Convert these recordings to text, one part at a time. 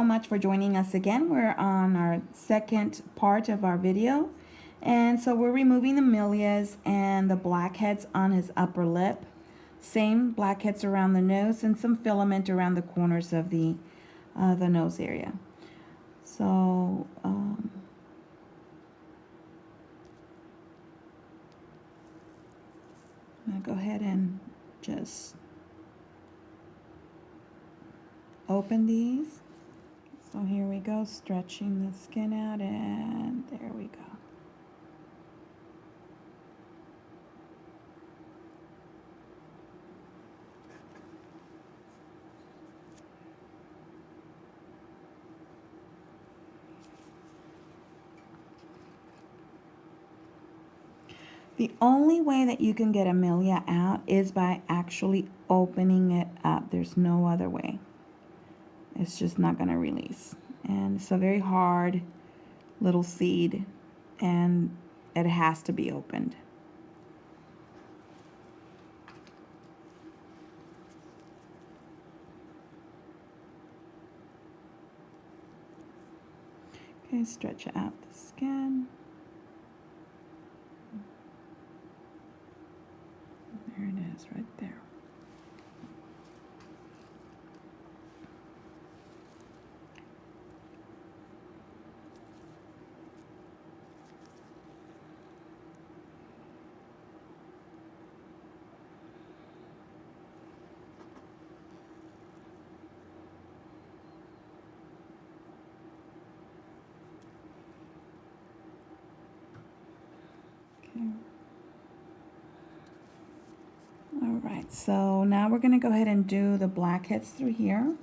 much for joining us again. We're on our second part of our video. And so we're removing the Milias and the blackheads on his upper lip. Same blackheads around the nose and some filament around the corners of the nose area. So I'm going to go ahead and just open these. So here we go, stretching the skin out, and there we go. The only way that you can get a milia out is by actually opening it up. There's no other way. It's just not going to release. And it's a very hard little seed, and it has to be opened. Okay, stretch out the skin. There it is, right there. Okay. All right, so now we're going to go ahead and do the blackheads through here.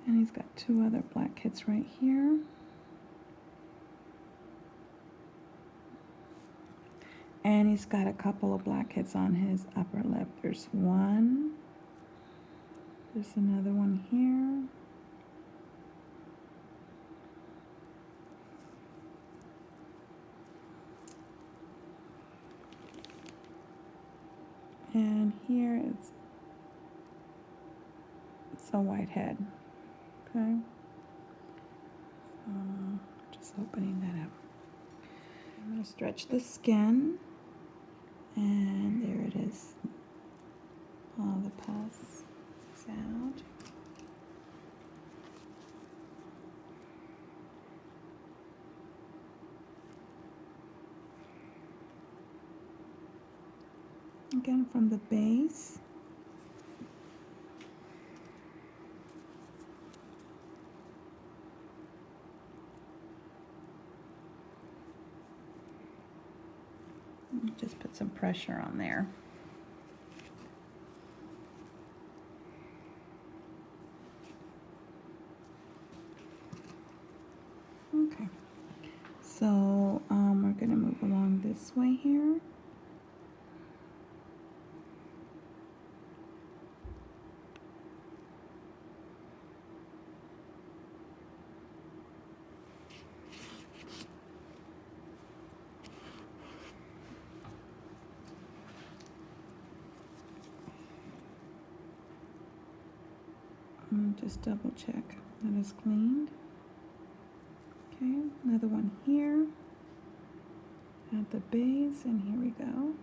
And he's got two other blackheads right here. And he's got a couple of blackheads on his upper lip. There's one. There's another one here. And here it's a whitehead. Okay. Just opening that up. I'm going to stretch the skin. And there it is. All the pus is out. Again from the base. Just put some pressure on there. Okay, so we're going to move along this way here. Just double check that it's cleaned. Okay, another one here at the base, and here we go.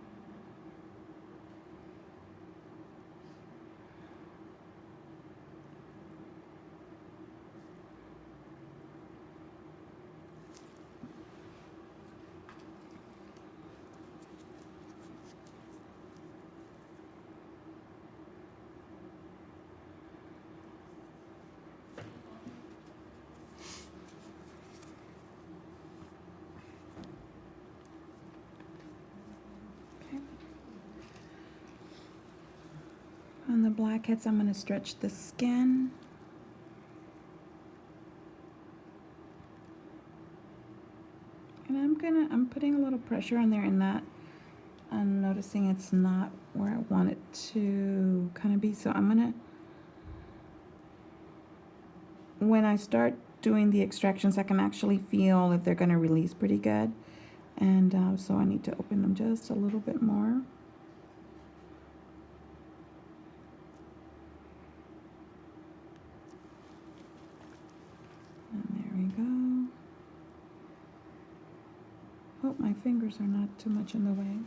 On the blackheads, I'm going to stretch the skin. And I'm putting a little pressure on there, and that I'm noticing it's not where I want it to kind of be. So I'm going to when I start doing the extractions, I can actually feel if they're going to release pretty good. And so I need to open them just a little bit more. And there we go. Hope my fingers are not too much in the way.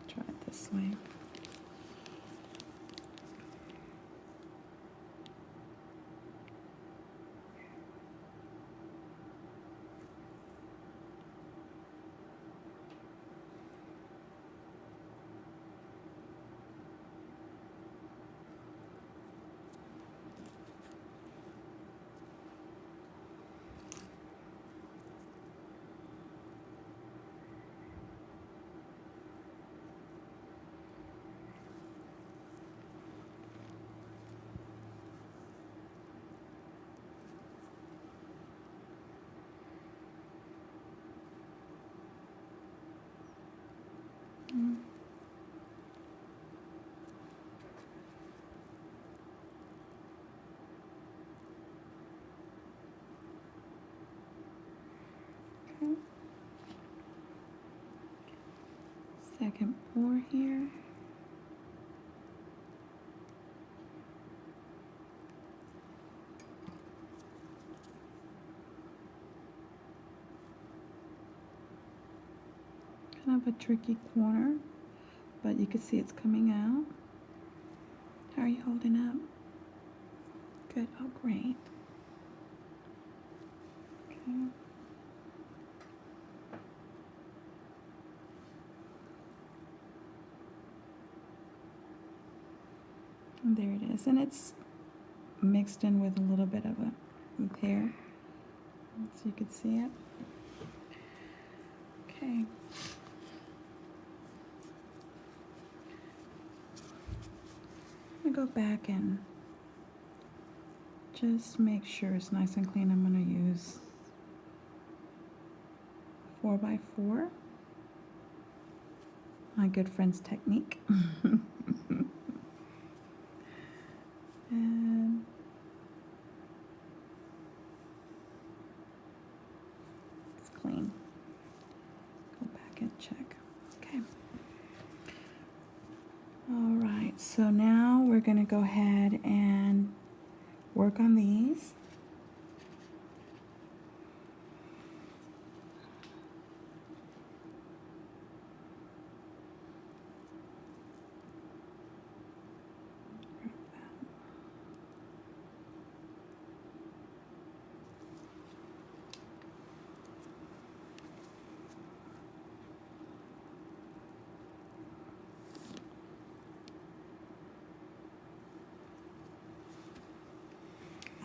Try it this way. Okay. Second pour here. Kind of a tricky corner, but you can see it's coming out. How are you holding up? Good. Oh, great. Okay. And there it is. And it's mixed in with a little bit of a clear, so you can see it. Okay. I'm gonna go back and just make sure it's nice and clean. I'm gonna use 4x4, my good friend's technique. And it's clean. Go back and check. Okay. All right, so now we're gonna go ahead and work on these.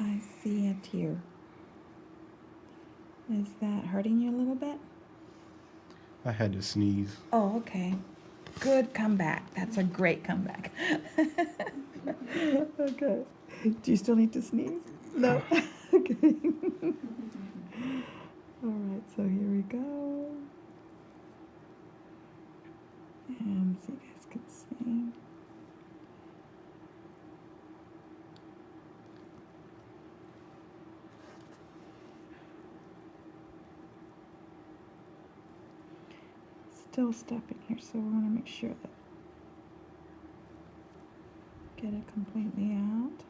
I see a tear. Is that hurting you a little bit? I had to sneeze. Oh, okay. Good comeback. That's a great comeback. Okay. Do you still need to sneeze? No? Okay. All right, so here we go. And so you guys can see. Still stuff in here, so we want to make sure that get it completely out.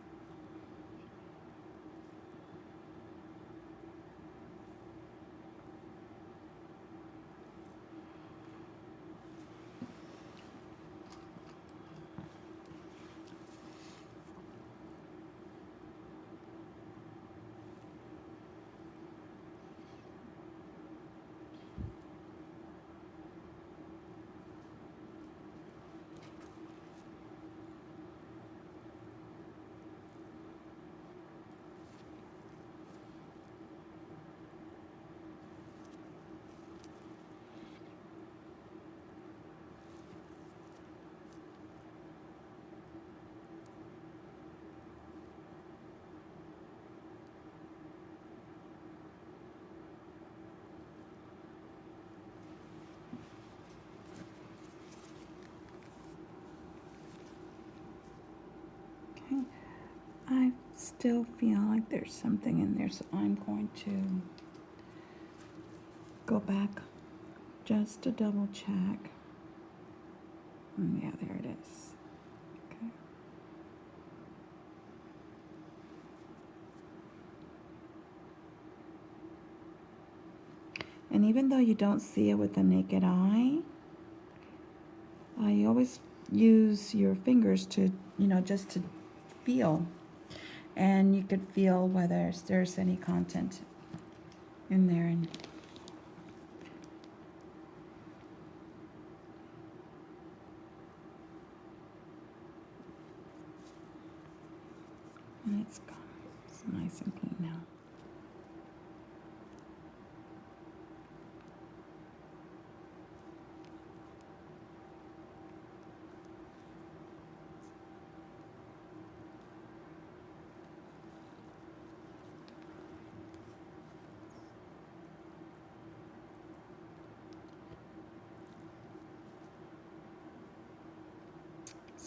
I still feel like there's something in there, so I'm going to go back just to double check. Yeah, there it is. Okay. And even though you don't see it with the naked eye, you always use your fingers to, just to feel. And you could feel whether there's any content in there. And it's gone. It's nice and clean now.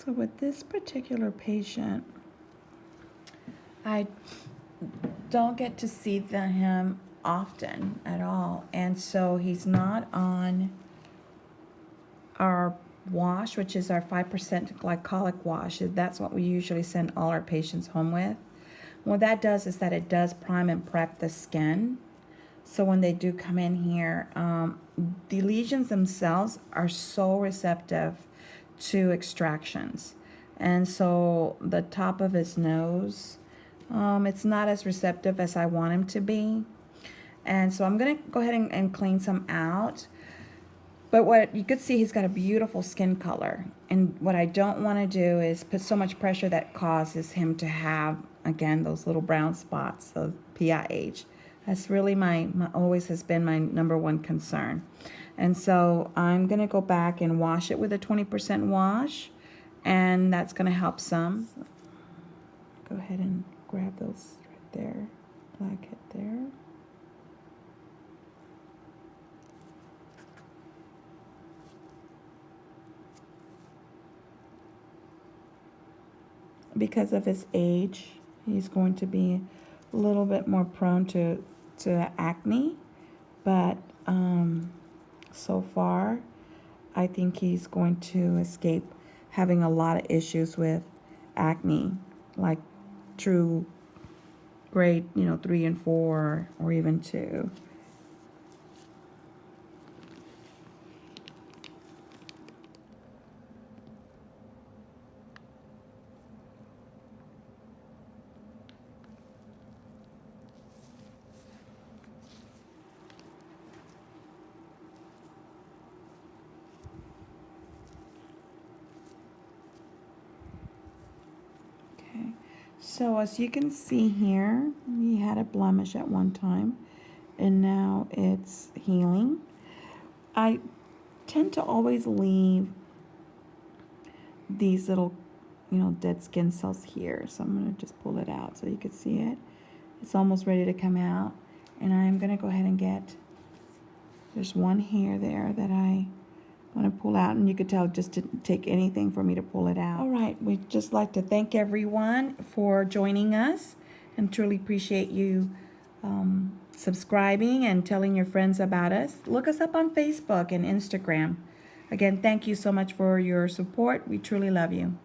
So with this particular patient, I don't get to see him often at all. And so he's not on our wash, which is our 5% glycolic wash. That's what we usually send all our patients home with. What that does is that it does prime and prep the skin. So when they do come in here, the lesions themselves are so receptive to extractions. And so the top of his nose, it's not as receptive as I want him to be. And so I'm going to go ahead and clean some out. But what you could see, he's got a beautiful skin color. And what I don't want to do is put so much pressure that causes him to have, again, those little brown spots, the PIH. That's really always has been my number one concern. And so I'm going to go back and wash it with a 20% wash. And that's going to help some. Go ahead and grab those right there. Blackhead there. Because of his age, he's going to be a little bit more prone to acne. But so far, I think he's going to escape having a lot of issues with acne, like true grade, 3 and 4, or even 2. So as you can see here, he had a blemish at one time, and now it's healing. I tend to always leave these little, dead skin cells here. So I'm going to just pull it out so you can see it. It's almost ready to come out. And I'm going to go ahead and there's one hair there that I want to pull out, and you could tell it just didn't take anything for me to pull it out. All right, we'd just like to thank everyone for joining us and truly appreciate you subscribing and telling your friends about us. Look us up on Facebook and Instagram. Again, thank you so much for your support. We truly love you.